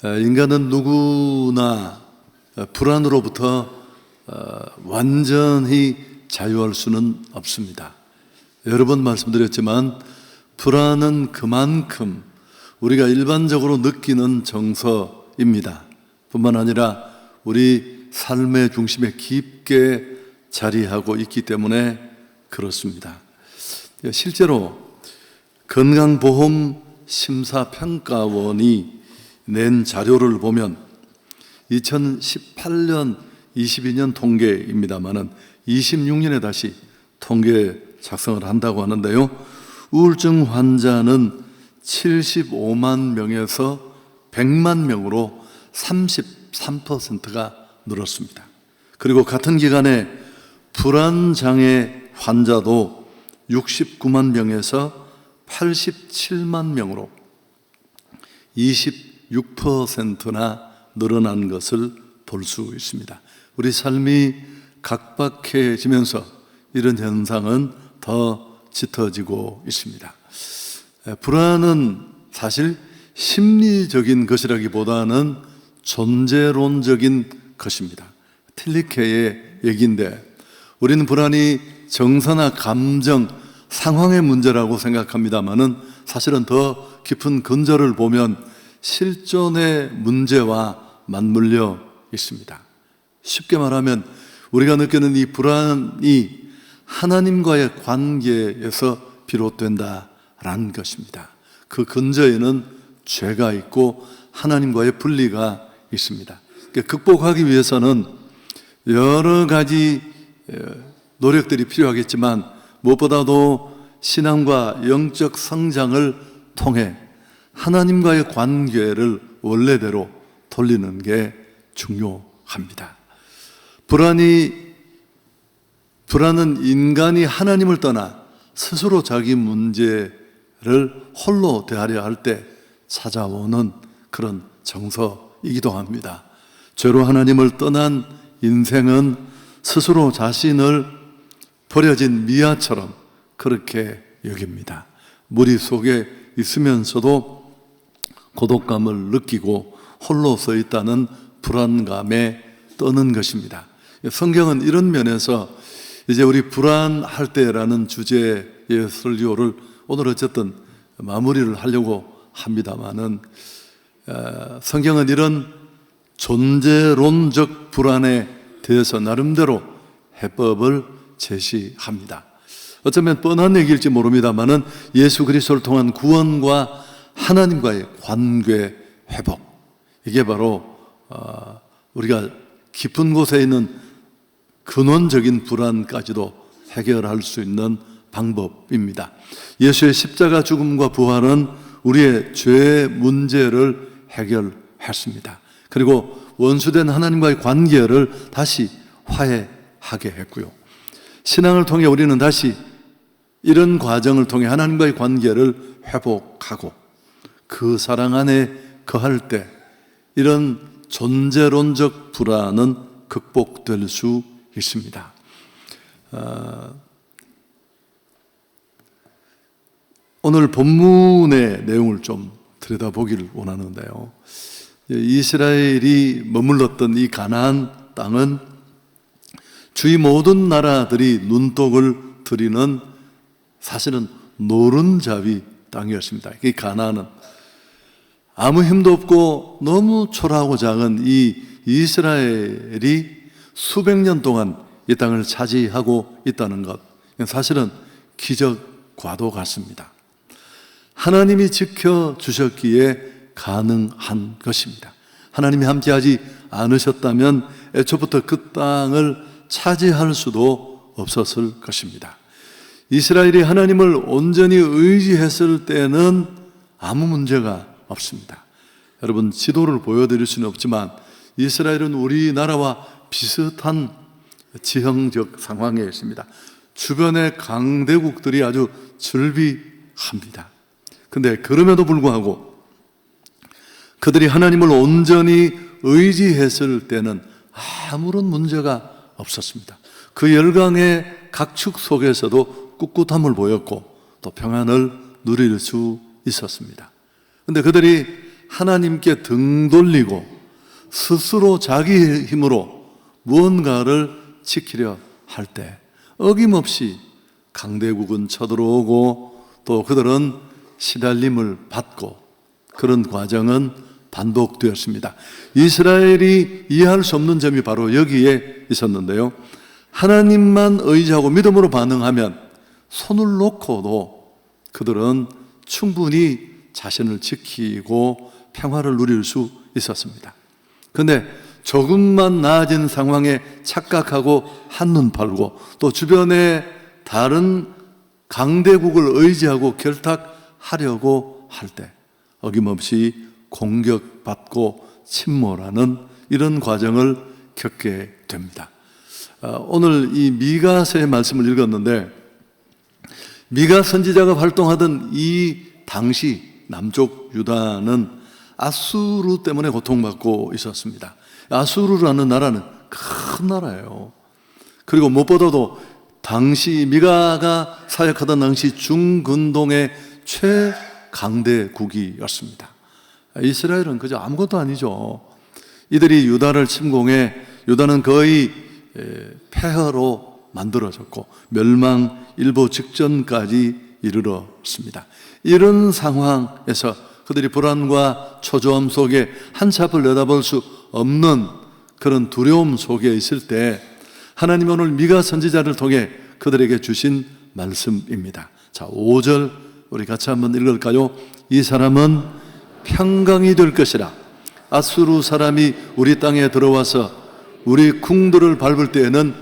인간은 누구나 불안으로부터 완전히 자유할 수는 없습니다. 여러 번 말씀드렸지만 불안은 그만큼 우리가 일반적으로 느끼는 정서입니다. 뿐만 아니라 우리 삶의 중심에 깊게 자리하고 있기 때문에 그렇습니다. 실제로 건강보험 심사평가원이 낸 자료를 보면 2018년, 22년 통계입니다만은 26년에 다시 통계 작성을 한다고 하는데요. 우울증 환자는 75만 명에서 100만 명으로 33%가 늘었습니다. 그리고 같은 기간에 불안장애 환자도 69만 명에서 87만 명으로 26%나 늘어난 것을 볼 수 있습니다. 우리 삶이 각박해지면서 이런 현상은 더 짙어지고 있습니다. 불안은 사실 심리적인 것이라기보다는 존재론적인 것입니다. 틸리케의 얘기인데 우리는 불안이 정서나 감정, 상황의 문제라고 생각합니다만은 사실은 더 깊은 근저를 보면 실존의 문제와 맞물려 있습니다. 쉽게 말하면 우리가 느끼는 이 불안이 하나님과의 관계에서 비롯된다라는 것입니다. 그 근저에는 죄가 있고 하나님과의 분리가 있습니다. 극복하기 위해서는 여러 가지 노력들이 필요하겠지만 무엇보다도 신앙과 영적 성장을 통해 하나님과의 관계를 원래대로 돌리는 게 중요합니다. 불안은 인간이 하나님을 떠나 스스로 자기 문제를 홀로 대하려 할 때 찾아오는 그런 정서이기도 합니다. 죄로 하나님을 떠난 인생은 스스로 자신을 버려진 미아처럼 그렇게 여깁니다. 무리 속에 있으면서도 고독감을 느끼고 홀로 서 있다는 불안감에 떠는 것입니다. 성경은 이런 면에서 이제 우리 불안할 때라는 주제의 설교를 오늘 어쨌든 마무리를 하려고 합니다만은 성경은 이런 존재론적 불안에 대해서 나름대로 해법을 제시합니다. 어쩌면 뻔한 얘기일지 모릅니다만은 예수 그리스도를 통한 구원과 하나님과의 관계 회복, 이게 바로 우리가 깊은 곳에 있는 근원적인 불안까지도 해결할 수 있는 방법입니다. 예수의 십자가 죽음과 부활은 우리의 죄 문제를 해결했습니다. 그리고 원수된 하나님과의 관계를 다시 화해하게 했고요. 신앙을 통해 우리는 다시 이런 과정을 통해 하나님과의 관계를 회복하고 그 사랑 안에 거할 때 이런 존재론적 불안은 극복될 수 있습니다. 오늘 본문의 내용을 좀 들여다보기를 원하는데요. 이스라엘이 머물렀던 이 가나안 땅은 주위 모든 나라들이 눈독을 들이는 사실은 노른자위 땅이었습니다. 이 가나안은 아무 힘도 없고 너무 초라하고 작은 이 이스라엘이 수백 년 동안 이 땅을 차지하고 있다는 것, 사실은 기적과도 같습니다. 하나님이 지켜주셨기에 가능한 것입니다. 하나님이 함께하지 않으셨다면 애초부터 그 땅을 차지할 수도 없었을 것입니다. 이스라엘이 하나님을 온전히 의지했을 때는 아무 문제가 없습니다. 여러분, 지도를 보여드릴 수는 없지만 이스라엘은 우리나라와 비슷한 지형적 상황에 있습니다. 주변의 강대국들이 아주 즐비합니다. 근데 그럼에도 불구하고 그들이 하나님을 온전히 의지했을 때는 아무런 문제가 없었습니다. 그 열강의 각축 속에서도 꿋꿋함을 보였고 또 평안을 누릴 수 있었습니다. 그런데 그들이 하나님께 등 돌리고 스스로 자기 힘으로 무언가를 지키려 할 때 어김없이 강대국은 쳐들어오고 또 그들은 시달림을 받고 그런 과정은 반복되었습니다. 이스라엘이 이해할 수 없는 점이 바로 여기에 있었는데요. 하나님만 의지하고 믿음으로 반응하면 손을 놓고도 그들은 충분히 자신을 지키고 평화를 누릴 수 있었습니다. 그런데 조금만 나아진 상황에 착각하고 한눈 팔고 또 주변에 다른 강대국을 의지하고 결탁하려고 할 때 어김없이 공격받고 침몰하는 이런 과정을 겪게 됩니다. 오늘 이 미가서의 말씀을 읽었는데 미가 선지자가 활동하던 이 당시 남쪽 유다는 아수르 때문에 고통받고 있었습니다. 아수르라는 나라는 큰 나라예요. 그리고 무엇보다도 당시 미가가 사역하던 당시 중근동의 최강대국이었습니다. 이스라엘은 그저 아무것도 아니죠. 이들이 유다를 침공해 유다는 거의 폐허로 만들어졌고 멸망 일보 직전까지 이르렀습니다. 이런 상황에서 그들이 불안과 초조함 속에 한치 앞을 내다볼 수 없는 그런 두려움 속에 있을 때 하나님이 오늘 미가 선지자를 통해 그들에게 주신 말씀입니다. 자, 5절 우리 같이 한번 읽을까요? 이 사람은 평강이 될 것이라. 아수르 사람이 우리 땅에 들어와서 우리 궁들을 밟을 때에는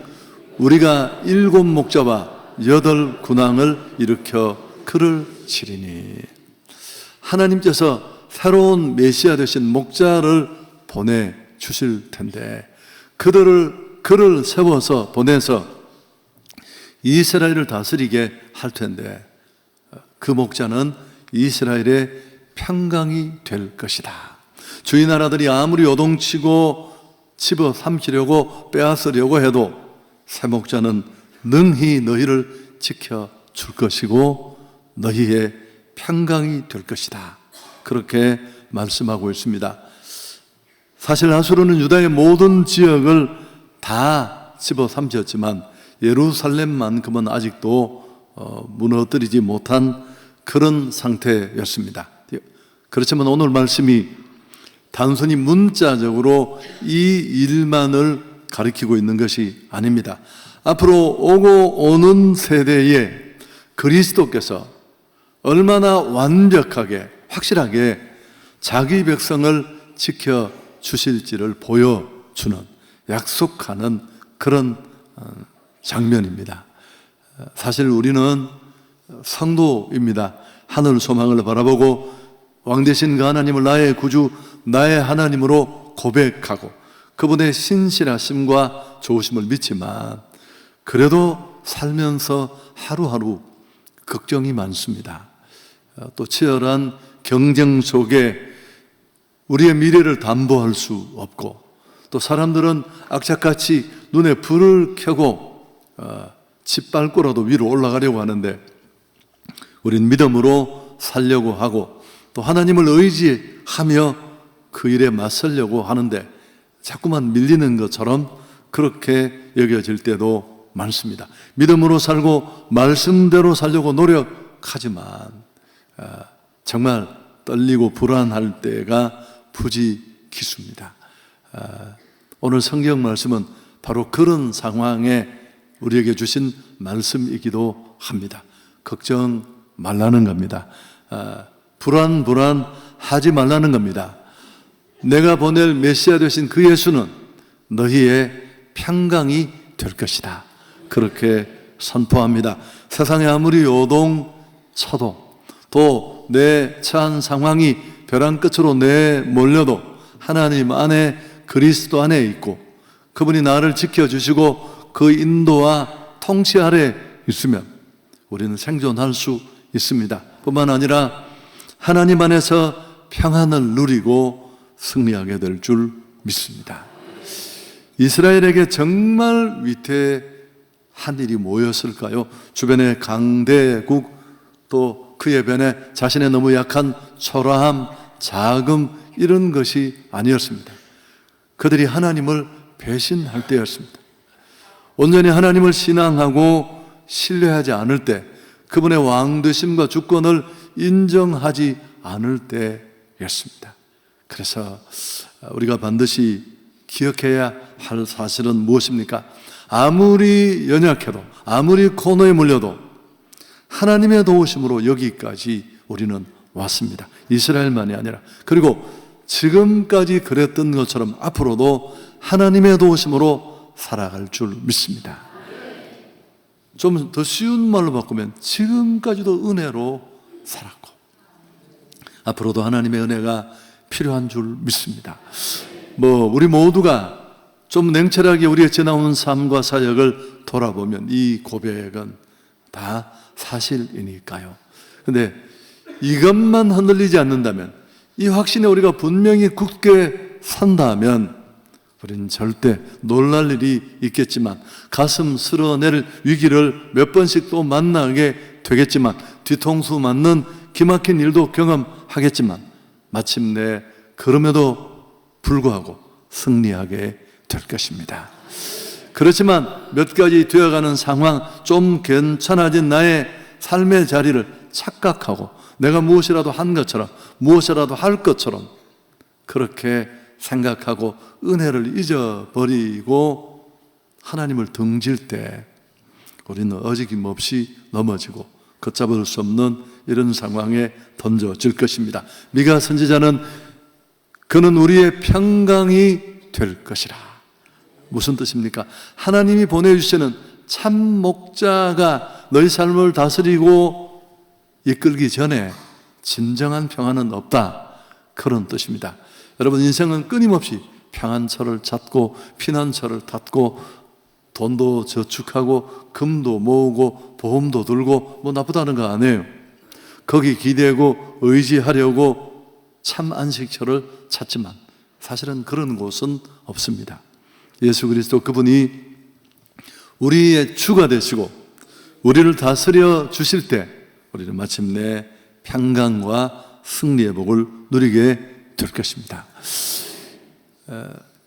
우리가 7 목자와 8 군왕을 일으켜 그를 치리니. 하나님께서 새로운 메시아 되신 목자를 보내주실 텐데 그를 세워서 보내서 이스라엘을 다스리게 할 텐데 그 목자는 이스라엘의 평강이 될 것이다. 주위 나라들이 아무리 요동치고 집어삼키려고 빼앗으려고 해도 새 목자는 능히 너희를 지켜줄 것이고 너희의 평강이 될 것이다. 그렇게 말씀하고 있습니다. 사실 아수르는 유다의 모든 지역을 다 집어삼켰지만 예루살렘만큼은 아직도 무너뜨리지 못한 그런 상태였습니다. 그렇지만 오늘 말씀이 단순히 문자적으로 이 일만을 가리키고 있는 것이 아닙니다. 앞으로 오고 오는 세대에 그리스도께서 얼마나 완벽하게 확실하게 자기 백성을 지켜주실지를 보여주는 약속하는 그런 장면입니다. 사실 우리는 성도입니다. 하늘 소망을 바라보고 왕되신 그 하나님을 나의 구주, 나의 하나님으로 고백하고 그분의 신실하심과 좋으심을 믿지만 그래도 살면서 하루하루 걱정이 많습니다. 또 치열한 경쟁 속에 우리의 미래를 담보할 수 없고 또 사람들은 악착같이 눈에 불을 켜고 짓밟고라도 위로 올라가려고 하는데 우린 믿음으로 살려고 하고 또 하나님을 의지하며 그 일에 맞서려고 하는데 자꾸만 밀리는 것처럼 그렇게 여겨질 때도 많습니다. 믿음으로 살고 말씀대로 살려고 노력하지만 정말 떨리고 불안할 때가 부지기수입니다. 오늘 성경 말씀은 바로 그런 상황에 우리에게 주신 말씀이기도 합니다. 걱정 말라는 겁니다. 불안하지 말라는 겁니다. 내가 보낼 메시아 되신 그 예수는 너희의 평강이 될 것이다. 그렇게 선포합니다. 세상에 아무리 요동쳐도 또 내 처한 상황이 벼랑 끝으로 내몰려도 하나님 안에 그리스도 안에 있고 그분이 나를 지켜주시고 그 인도와 통치 아래 있으면 우리는 생존할 수 있습니다. 뿐만 아니라 하나님 안에서 평안을 누리고 승리하게 될 줄 믿습니다. 이스라엘에게 정말 위태한 일이 뭐였을까요? 주변의 강대국 또 그의 변에 자신의 너무 약한 초라함, 자금 이런 것이 아니었습니다. 그들이 하나님을 배신할 때였습니다. 온전히 하나님을 신앙하고 신뢰하지 않을 때, 그분의 왕되심과 주권을 인정하지 않을 때였습니다. 그래서 우리가 반드시 기억해야 할 사실은 무엇입니까? 아무리 연약해도, 아무리 코너에 물려도 하나님의 도우심으로 여기까지 우리는 왔습니다. 이스라엘만이 아니라. 그리고 지금까지 그랬던 것처럼 앞으로도 하나님의 도우심으로 살아갈 줄 믿습니다. 좀 더 쉬운 말로 바꾸면 지금까지도 은혜로 살았고 앞으로도 하나님의 은혜가 필요한 줄 믿습니다. 우리 모두가 좀 냉철하게 우리의 지나온 삶과 사역을 돌아보면 이 고백은 다 사실이니까요. 근데 이것만 흔들리지 않는다면, 이 확신에 우리가 분명히 굳게 산다면 우리는 절대 놀랄 일이 있겠지만, 가슴 쓸어낼 위기를 몇 번씩 또 만나게 되겠지만, 뒤통수 맞는 기막힌 일도 경험하겠지만 마침내 그럼에도 불구하고 승리하게 될 것입니다. 그렇지만 몇 가지 되어가는 상황, 좀 괜찮아진 나의 삶의 자리를 착각하고 내가 무엇이라도 한 것처럼, 무엇이라도 할 것처럼 그렇게 생각하고 은혜를 잊어버리고 하나님을 등질 때 우리는 어지김 없이 넘어지고 걷잡을 수 없는 이런 상황에 던져질 것입니다. 미가 선지자는 그는 우리의 평강이 될 것이라. 무슨 뜻입니까? 하나님이 보내주시는 참 목자가 너희 삶을 다스리고 이끌기 전에 진정한 평안은 없다, 그런 뜻입니다. 여러분, 인생은 끊임없이 평안처를 찾고 피난처를 닫고 돈도 저축하고 금도 모으고 보험도 들고 나쁘다는 거 아니에요. 거기 기대고 의지하려고 참 안식처를 찾지만 사실은 그런 곳은 없습니다. 예수 그리스도 그분이 우리의 주가 되시고 우리를 다스려 주실 때 우리는 마침내 평강과 승리의 복을 누리게 될 것입니다.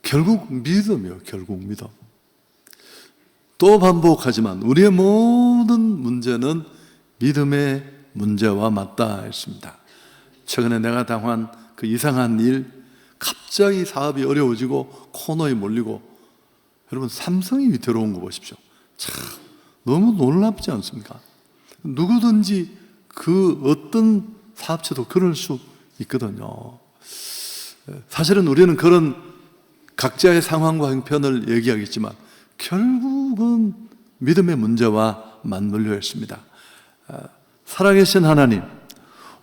결국 믿음이요. 결국 믿음. 또 반복하지만 우리의 모든 문제는 믿음의 문제와 맞닿아 있습니다. 최근에 내가 당한 그 이상한 일, 갑자기 사업이 어려워지고 코너에 몰리고, 여러분 삼성이 위태로운 거 보십시오. 참 너무 놀랍지 않습니까? 누구든지 그 어떤 사업체도 그럴 수 있거든요. 사실은 우리는 그런 각자의 상황과 형편을 얘기하겠지만 결국은 믿음의 문제와 맞물려 있습니다. 살아계신 하나님,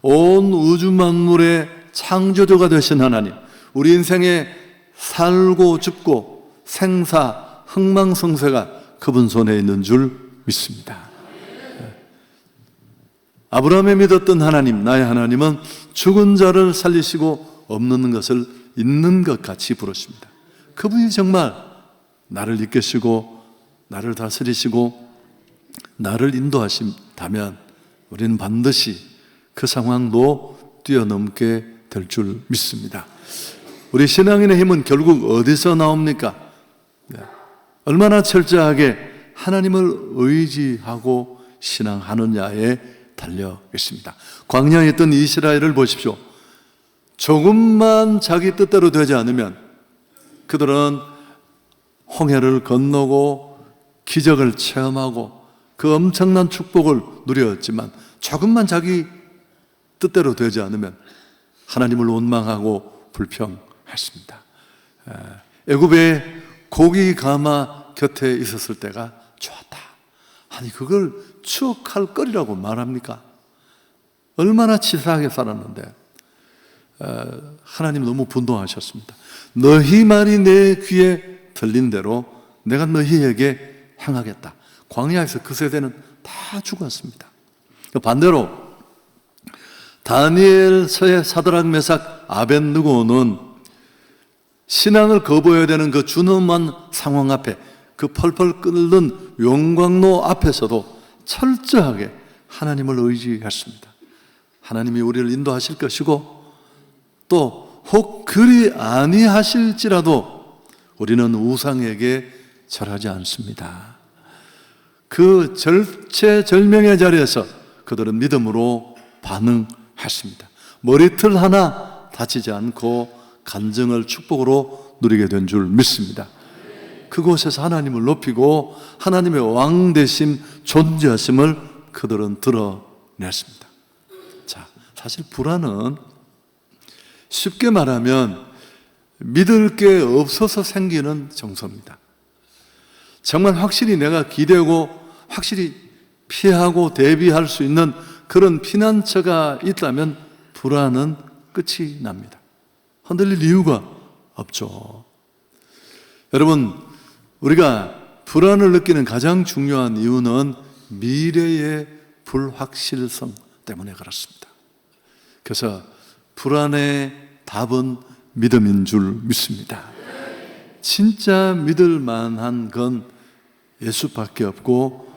온 우주 만물의 창조주가 되신 하나님, 우리 인생에 살고 죽고 생사 흥망성쇠가 그분 손에 있는 줄 믿습니다. 아브라함이 믿었던 하나님, 나의 하나님은 죽은 자를 살리시고 없는 것을 있는 것 같이 부르십니다. 그분이 정말 나를 이끄시고 나를 다스리시고 나를 인도하신다면 우리는 반드시 그 상황도 뛰어넘게 될 줄 믿습니다. 우리 신앙인의 힘은 결국 어디서 나옵니까? 얼마나 철저하게 하나님을 의지하고 신앙하느냐에 달려 있습니다. 광야에 있던 이스라엘을 보십시오. 조금만 자기 뜻대로 되지 않으면 그들은 홍해를 건너고 기적을 체험하고 그 엄청난 축복을 누렸지만 조금만 자기 뜻대로 되지 않으면 하나님을 원망하고 불평했습니다. 애굽의 고기 가마 곁에 있었을 때가 좋았다. 아니 그걸 추억할 거리라고 말합니까? 얼마나 치사하게 살았는데 하나님 너무 분노하셨습니다. 너희 말이 내 귀에 들린 대로 내가 너희에게 행하겠다. 광야에서 그 세대는 다 죽었습니다. 반대로 다니엘, 서해, 사드락, 메삭, 아벳느고는 신앙을 거부해야 되는 그 준엄한 상황 앞에, 그 펄펄 끓는 용광로 앞에서도 철저하게 하나님을 의지했습니다. 하나님이 우리를 인도하실 것이고 또 혹 그리 아니하실지라도 우리는 우상에게 절하지 않습니다. 그 절체절명의 자리에서 그들은 믿음으로 반응했습니다. 머리털 하나 다치지 않고 간증을 축복으로 누리게 된 줄 믿습니다. 그곳에서 하나님을 높이고 하나님의 왕 되심, 존재하심을 그들은 드러냈습니다. 자, 사실 불안은 쉽게 말하면 믿을 게 없어서 생기는 정서입니다. 정말 확실히 내가 기대고 확실히 피하고 대비할 수 있는 그런 피난처가 있다면 불안은 끝이 납니다. 흔들릴 이유가 없죠. 여러분, 우리가 불안을 느끼는 가장 중요한 이유는 미래의 불확실성 때문에 그렇습니다. 그래서 불안의 답은 믿음인 줄 믿습니다. 진짜 믿을 만한 건 예수밖에 없고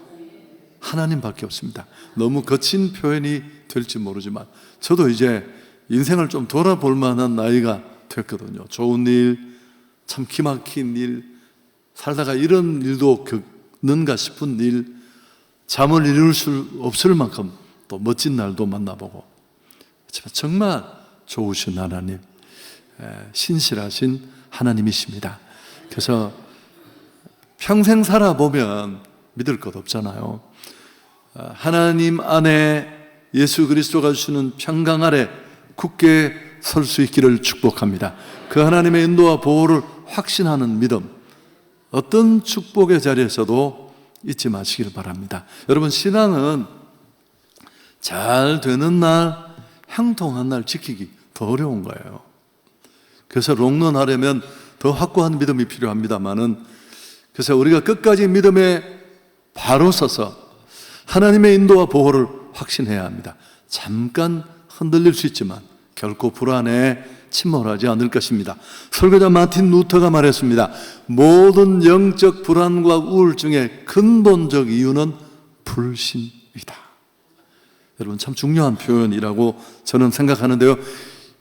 하나님밖에 없습니다. 너무 거친 표현이 될지 모르지만 저도 이제 인생을 좀 돌아볼 만한 나이가 됐거든요. 좋은 일, 참 기막힌 일, 살다가 이런 일도 겪는가 싶은 일, 잠을 이룰 수 없을 만큼 또 멋진 날도 만나보고, 정말 좋으신 하나님, 신실하신 하나님이십니다. 그래서 평생 살아보면 믿을 것 없잖아요. 하나님 안에 예수 그리스도가 주시는 평강 아래 굳게 설 수 있기를 축복합니다. 그 하나님의 인도와 보호를 확신하는 믿음, 어떤 축복의 자리에서도 잊지 마시길 바랍니다. 여러분, 신앙은 잘 되는 날, 형통한 날 지키기 더 어려운 거예요. 그래서 롱런하려면 더 확고한 믿음이 필요합니다만은, 그래서 우리가 끝까지 믿음에 바로 서서 하나님의 인도와 보호를 확신해야 합니다. 잠깐 흔들릴 수 있지만 결코 불안에 침몰하지 않을 것입니다. 설교자 마틴 루터가 말했습니다. 모든 영적 불안과 우울증의 근본적 이유는 불신이다. 여러분, 참 중요한 표현이라고 저는 생각하는데요.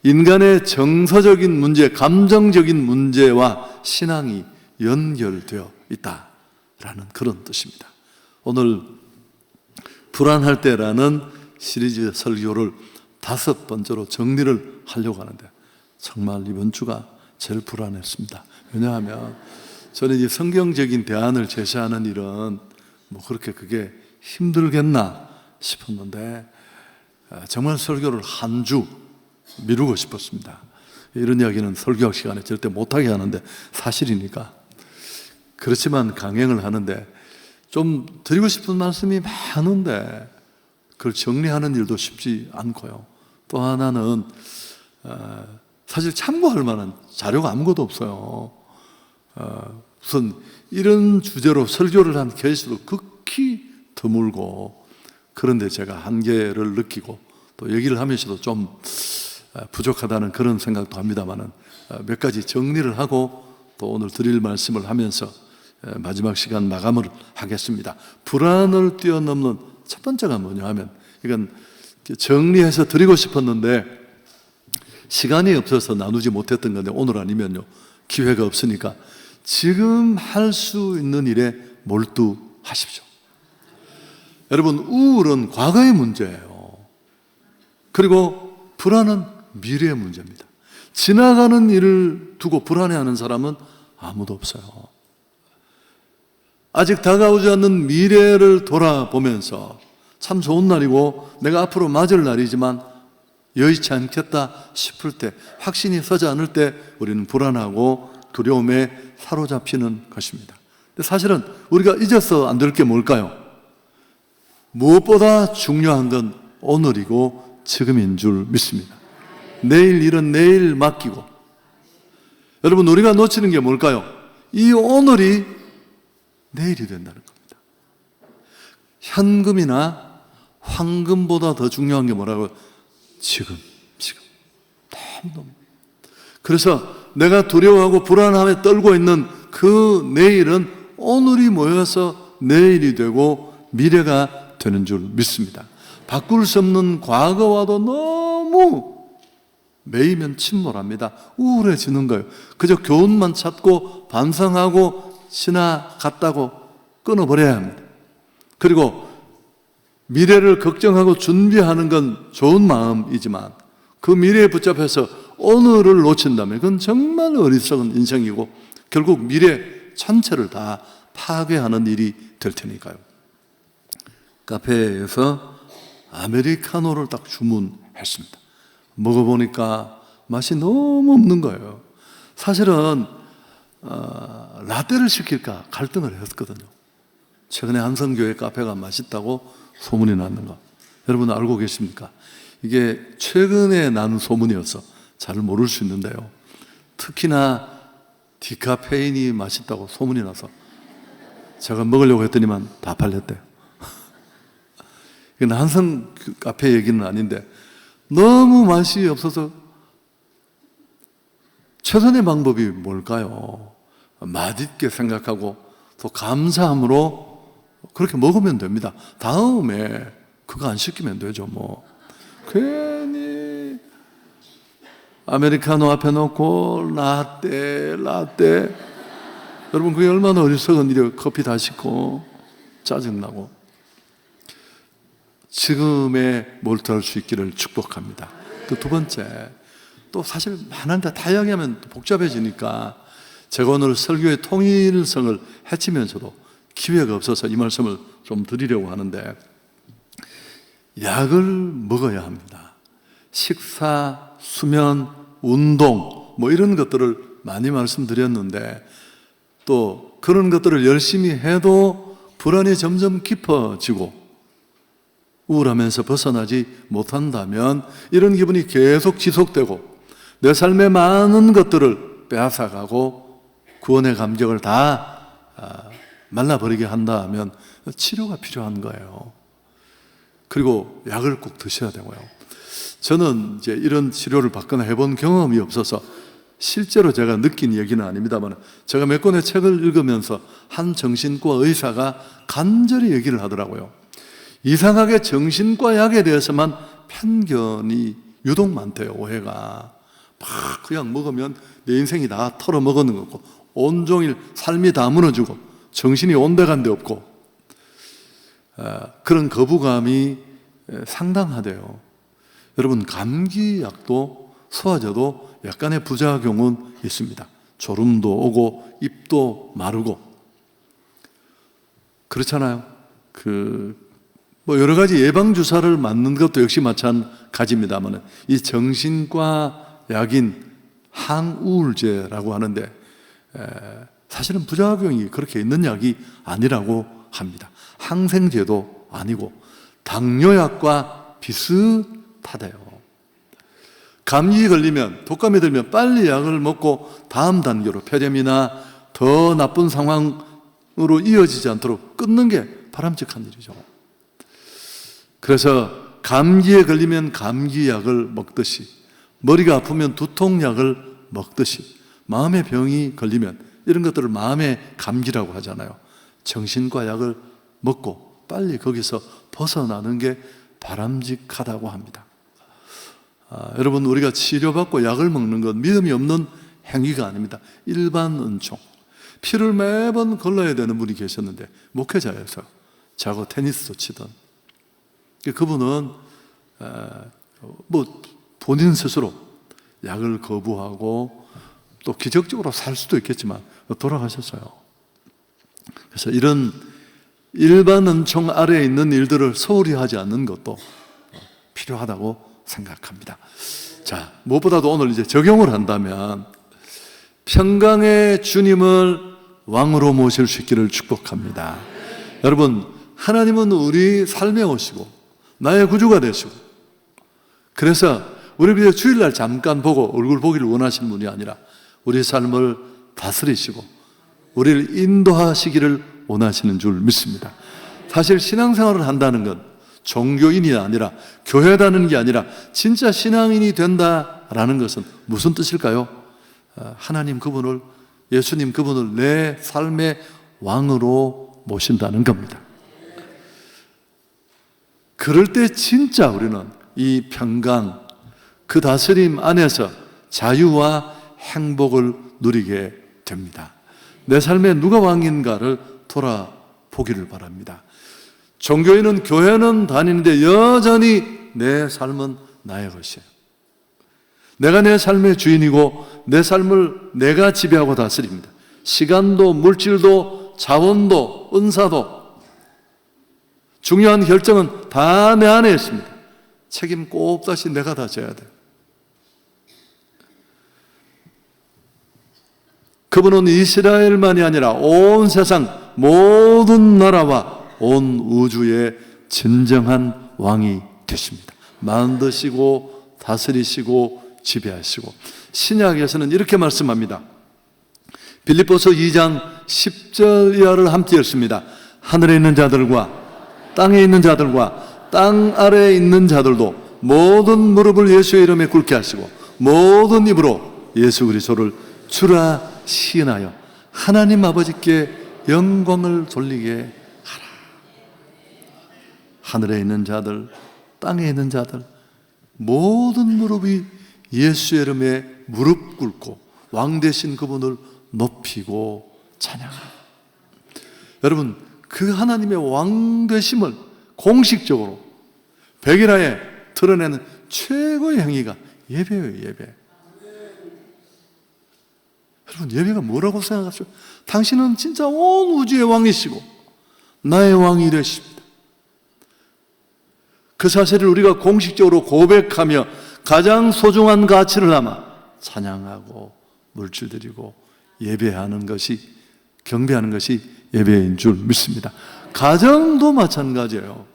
인간의 정서적인 문제, 감정적인 문제와 신앙이 연결되어 있다라는 그런 뜻입니다. 오늘 불안할 때라는 시리즈 설교를 5번째로 정리를 하려고 하는데 정말 이번 주가 제일 불안했습니다. 왜냐하면 저는 이 성경적인 대안을 제시하는 일은 뭐 그렇게 그게 힘들겠나 싶었는데 정말 설교를 한 주 미루고 싶었습니다. 이런 이야기는 설교학 시간에 절대 못하게 하는데 사실이니까. 그렇지만 강행을 하는데 좀 드리고 싶은 말씀이 많은데 그걸 정리하는 일도 쉽지 않고요. 또 하나는 사실 참고할 만한 자료가 아무것도 없어요. 우선 이런 주제로 설교를 한 케이스도 극히 드물고, 그런데 제가 한계를 느끼고 또 얘기를 하면서도 좀 부족하다는 그런 생각도 합니다만은 몇 가지 정리를 하고 또 오늘 드릴 말씀을 하면서 마지막 시간 마감을 하겠습니다. 불안을 뛰어넘는 첫 번째가 뭐냐 하면, 이건 정리해서 드리고 싶었는데 시간이 없어서 나누지 못했던 건데 오늘 아니면요 기회가 없으니까 지금 할 수 있는 일에 몰두하십시오. 여러분, 우울은 과거의 문제예요. 그리고 불안은 미래의 문제입니다. 지나가는 일을 두고 불안해하는 사람은 아무도 없어요. 아직 다가오지 않는 미래를 돌아보면서 참 좋은 날이고 내가 앞으로 맞을 날이지만 여의치 않겠다 싶을 때, 확신이 서지 않을 때 우리는 불안하고 두려움에 사로잡히는 것입니다. 근데 사실은 우리가 잊어서 안 될 게 뭘까요? 무엇보다 중요한 건 오늘이고 지금인 줄 믿습니다. 내일 일은 내일 맡기고, 여러분, 우리가 놓치는 게 뭘까요? 이 오늘이 내일이 된다는 겁니다. 현금이나 황금보다 더 중요한 게 뭐라고요? 지금. 너무. 그래서 내가 두려워하고 불안함에 떨고 있는 그 내일은 오늘이 모여서 내일이 되고 미래가 되는 줄 믿습니다. 바꿀 수 없는 과거와도 너무 매이면 침몰합니다. 우울해지는 거예요. 그저 교훈만 찾고 반성하고 지나갔다고 끊어버려야 합니다. 그리고 미래를 걱정하고 준비하는 건 좋은 마음이지만 그 미래에 붙잡혀서 오늘을 놓친다면 그건 정말 어리석은 인생이고 결국 미래 전체를 다 파괴하는 일이 될 테니까요. 카페에서 아메리카노를 딱 주문했습니다. 먹어보니까 맛이 너무 없는 거예요. 사실은 라떼를 시킬까 갈등을 했거든요. 최근에 한성교회 카페가 맛있다고 소문이 났는 거 여러분 알고 계십니까? 이게 최근에 난 소문이어서 잘 모를 수 있는데요. 특히나 디카페인이 맛있다고 소문이 나서 제가 먹으려고 했더니만 다 팔렸대요. 이건 한성 카페 얘기는 아닌데 너무 맛이 없어서 최선의 방법이 뭘까요? 맛있게 생각하고 또 감사함으로 그렇게 먹으면 됩니다. 다음에 그거 안 시키면 되죠. 뭐 괜히 아메리카노 앞에 놓고 라떼 여러분 그게 얼마나 어리석은 일이에요. 커피 다 시키고 짜증나고. 지금에 몰두할 수 있기를 축복합니다. 그 두 번째, 또 사실 많은데 다 이야기하면 복잡해지니까 제가 오늘 설교의 통일성을 해치면서도 기회가 없어서 이 말씀을 좀 드리려고 하는데 약을 먹어야 합니다. 식사, 수면, 운동 뭐 이런 것들을 많이 말씀드렸는데 또 그런 것들을 열심히 해도 불안이 점점 깊어지고 우울하면서 벗어나지 못한다면 이런 기분이 계속 지속되고 내 삶의 많은 것들을 빼앗아가고 구원의 감격을 다 말라버리게 한다면 치료가 필요한 거예요. 그리고 약을 꼭 드셔야 되고요. 저는 이제 이런 치료를 받거나 해본 경험이 없어서 실제로 제가 느낀 얘기는 아닙니다만 제가 몇 권의 책을 읽으면서 한 정신과 의사가 간절히 얘기를 하더라고요. 이상하게 정신과 약에 대해서만 편견이 유독 많대요. 오해가 막 그냥 먹으면 내 인생이 다 털어먹는 거고 온종일 삶이 다 무너지고 정신이 온데간데 없고 그런 거부감이 상당하대요. 여러분 감기약도 소화제도 약간의 부작용은 있습니다. 졸음도 오고 입도 마르고 그렇잖아요. 뭐 여러 가지 예방 주사를 맞는 것도 역시 마찬가지입니다만 이 정신과 약인 항우울제라고 하는데 사실은 부작용이 그렇게 있는 약이 아니라고 합니다. 항생제도 아니고 당뇨약과 비슷하대요. 감기 걸리면 독감이 들면 빨리 약을 먹고 다음 단계로 폐렴이나 더 나쁜 상황으로 이어지지 않도록 끊는 게 바람직한 일이죠. 그래서 감기에 걸리면 감기약을 먹듯이 머리가 아프면 두통약을 먹듯이 마음의 병이 걸리면 이런 것들을 마음의 감기라고 하잖아요. 정신과 약을 먹고 빨리 거기서 벗어나는 게 바람직하다고 합니다. 여러분 우리가 치료받고 약을 먹는 건 믿음이 없는 행위가 아닙니다. 일반 은총 피를 매번 걸러야 되는 분이 계셨는데 목회자여서 자고 테니스도 치던 그분은 뭐 본인 스스로 약을 거부하고 또 기적적으로 살 수도 있겠지만 돌아가셨어요. 그래서 이런 일반 은총 아래에 있는 일들을 소홀히 하지 않는 것도 필요하다고 생각합니다. 자, 무엇보다도 오늘 이제 적용을 한다면 평강의 주님을 왕으로 모실 수 있기를 축복합니다. 여러분, 하나님은 우리 삶에 오시고 나의 구주가 되시고 그래서 우리 그냥 주일날 잠깐 보고 얼굴 보기를 원하시는 분이 아니라 우리 삶을 다스리시고 우리를 인도하시기를 원하시는 줄 믿습니다. 사실 신앙생활을 한다는 건 종교인이 아니라 교회 다니는 게 아니라 진짜 신앙인이 된다라는 것은 무슨 뜻일까요? 하나님 그분을 예수님 그분을 내 삶의 왕으로 모신다는 겁니다. 그럴 때 진짜 우리는 이 평강 그 다스림 안에서 자유와 행복을 누리게 됩니다. 내 삶에 누가 왕인가를 돌아보기를 바랍니다. 종교인은 교회는 다니는데 여전히 내 삶은 나의 것이에요. 내가 내 삶의 주인이고 내 삶을 내가 지배하고 다스립니다. 시간도 물질도 자원도 은사도 중요한 결정은 다 내 안에 있습니다. 책임 꼽다시 내가 다 져야 돼요. 그분은 이스라엘만이 아니라 온 세상 모든 나라와 온 우주의 진정한 왕이 되십니다. 만드시고 다스리시고 지배하시고, 신약에서는 이렇게 말씀합니다. 빌립보서 2장 10절 이하를 함께 읽습니다. 하늘에 있는 자들과 땅에 있는 자들과 땅 아래에 있는 자들도 모든 무릎을 예수의 이름에 꿇게 하시고 모든 입으로 예수 그리스도를 주라 시인하여 하나님 아버지께 영광을 돌리게 하라. 하늘에 있는 자들, 땅에 있는 자들, 모든 무릎이 예수의 이름에 무릎 꿇고 왕 되신 그분을 높이고 찬양합니다. 여러분, 그 하나님의 왕 되심을 공식적으로 백일하에 드러내는 최고의 행위가 예배예요. 예배. 여러분, 예배가 뭐라고 생각하세요? 당신은 진짜 온 우주의 왕이시고 나의 왕이 되십니다. 그 사실을 우리가 공식적으로 고백하며 가장 소중한 가치를 담아 찬양하고 물질 드리고 예배하는 것이, 경배하는 것이 예배인 줄 믿습니다. 가정도 마찬가지예요.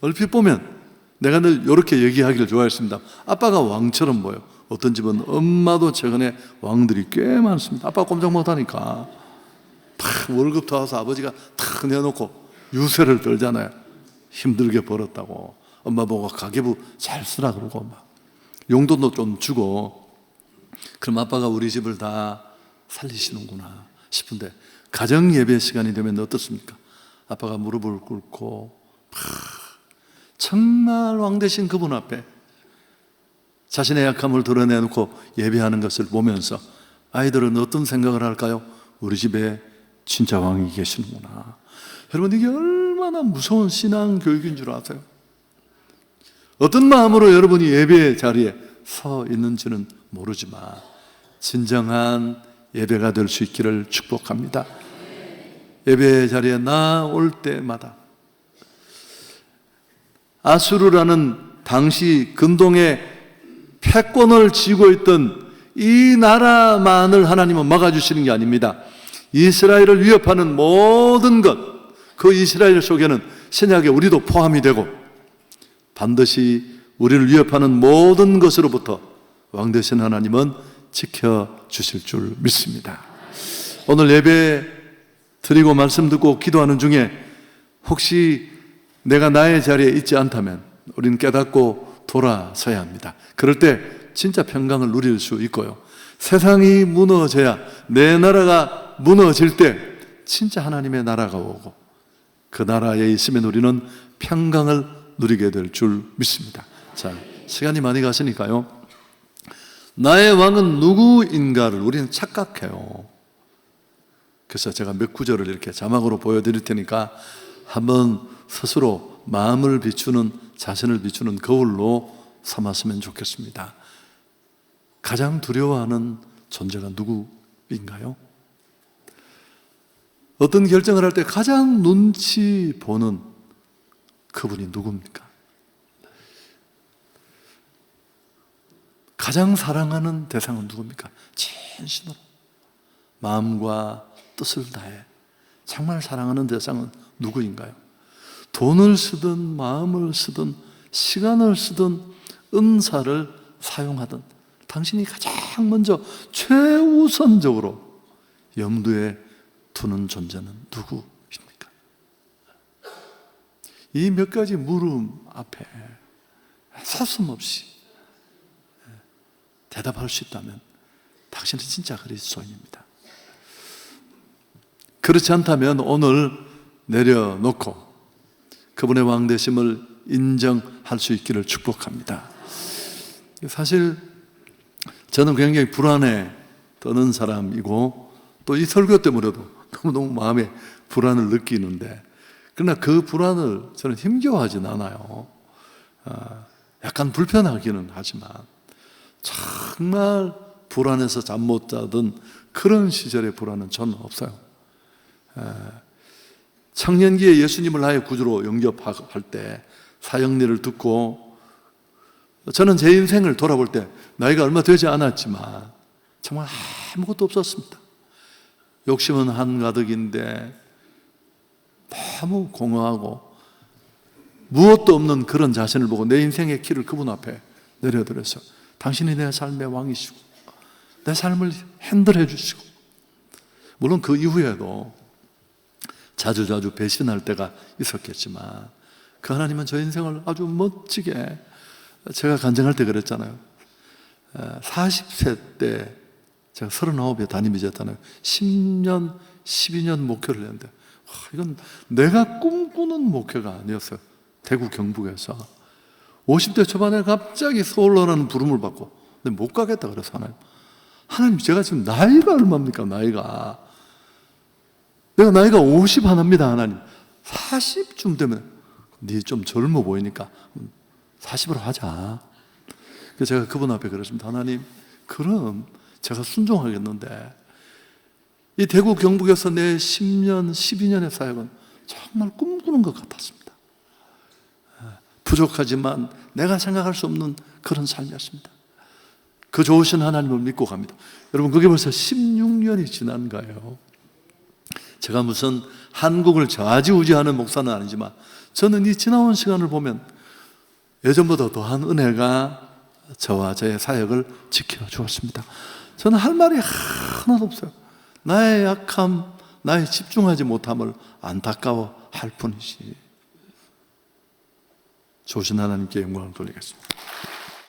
얼핏 보면 내가 늘 이렇게 얘기하기를 좋아했습니다. 아빠가 왕처럼 보여. 어떤 집은 엄마도 최근에 왕들이 꽤 많습니다. 아빠가 꼼짝 못하니까 탁 월급 더 와서 아버지가 탁 내놓고 유세를 떨잖아요. 힘들게 벌었다고. 엄마 보고 가계부 잘 쓰라 그러고 막 용돈도 좀 주고, 그럼 아빠가 우리 집을 다 살리시는구나 싶은데, 가정 예배 시간이 되면 어떻습니까? 아빠가 무릎을 꿇고 정말 왕 되신 그분 앞에 자신의 약함을 드러내놓고 예배하는 것을 보면서 아이들은 어떤 생각을 할까요? 우리 집에 진짜 왕이 계시는구나. 여러분, 이게 얼마나 무서운 신앙 교육인 줄 아세요? 어떤 마음으로 여러분이 예배 자리에 서 있는지는 모르지만 진정한 예배가 될 수 있기를 축복합니다. 예배 자리에 나올 때마다 아수르라는 당시 근동의 패권을 쥐고 있던 이 나라만을 하나님은 막아주시는 게 아닙니다. 이스라엘을 위협하는 모든 것, 그 이스라엘 속에는 신약에 우리도 포함이 되고 반드시 우리를 위협하는 모든 것으로부터 왕 되신 하나님은 지켜주실 줄 믿습니다. 오늘 예배 드리고 말씀 듣고 기도하는 중에 혹시 내가 나의 자리에 있지 않다면 우리는 깨닫고 돌아서야 합니다. 그럴 때 진짜 평강을 누릴 수 있고요. 세상이 무너져야, 내 나라가 무너질 때 진짜 하나님의 나라가 오고 그 나라에 있으면 우리는 평강을 누리게 될 줄 믿습니다. 자, 시간이 많이 갔으니까요. 나의 왕은 누구인가를 우리는 착각해요. 그래서 제가 몇 구절을 이렇게 자막으로 보여드릴 테니까 한번 스스로 마음을 비추는, 자신을 비추는 거울로 삼았으면 좋겠습니다. 가장 두려워하는 존재가 누구인가요? 어떤 결정을 할 때 가장 눈치 보는 그분이 누굽니까? 가장 사랑하는 대상은 누굽니까? 진심으로 마음과 뜻을 다해 정말 사랑하는 대상은 누구인가요? 돈을 쓰든 마음을 쓰든 시간을 쓰든 은사를 사용하든 당신이 가장 먼저 최우선적으로 염두에 두는 존재는 누구입니까? 이 몇 가지 물음 앞에 서슴없이 대답할 수 있다면 당신은 진짜 그리스도인입니다. 그렇지 않다면 오늘 내려놓고 그분의 왕되심을 인정할 수 있기를 축복합니다. 사실 저는 굉장히 불안에 떠는 사람이고 또 이 설교 때문에도 너무너무 마음에 불안을 느끼는데, 그러나 그 불안을 저는 힘겨워하진 않아요. 약간 불편하기는 하지만 정말 불안해서 잠 못 자던 그런 시절의 불안은 저는 없어요. 청년기에 예수님을 나의 구주로 영접할 때 사역리를 듣고, 저는 제 인생을 돌아볼 때 나이가 얼마 되지 않았지만 정말 아무것도 없었습니다. 욕심은 한가득인데 너무 공허하고 무엇도 없는 그런 자신을 보고 내 인생의 키를 그분 앞에 내려드려서, 당신이 내 삶의 왕이시고 내 삶을 핸들해 주시고, 물론 그 이후에도 자주 배신할 때가 있었겠지만 그 하나님은 저 인생을 아주 멋지게, 제가 간증할 때 그랬잖아요. 40세 때 제가 39에 담임이었잖아요. 10년, 12년 목회를 했는데 이건 내가 꿈꾸는 목회가 아니었어요. 대구 경북에서 50대 초반에 갑자기 서울로라는 부름을 받고, 근데 못 가겠다 그래서 하나님 제가 지금 나이가 얼마입니까? 내가 나이가 50 하나입니다. 하나님 40쯤 되면 네 좀 젊어 보이니까 40으로 하자. 그래서 제가 그분 앞에 그랬습니다. 하나님, 그럼 제가 순종하겠는데 이 대구 경북에서 내 10년, 12년의 사역은 정말 꿈꾸는 것 같았습니다. 부족하지만 내가 생각할 수 없는 그런 삶이었습니다. 그 좋으신 하나님을 믿고 갑니다. 여러분, 그게 벌써 16년이 지난 거예요. 제가 무슨 한국을 좌지우지하는 목사는 아니지만 저는 이 지나온 시간을 보면 예전보다 더한 은혜가 저와 저의 사역을 지켜주었습니다. 저는 할 말이 하나도 없어요. 나의 약함, 나의 집중하지 못함을 안타까워할 뿐이지. 좋으신 하나님께 영광을 돌리겠습니다.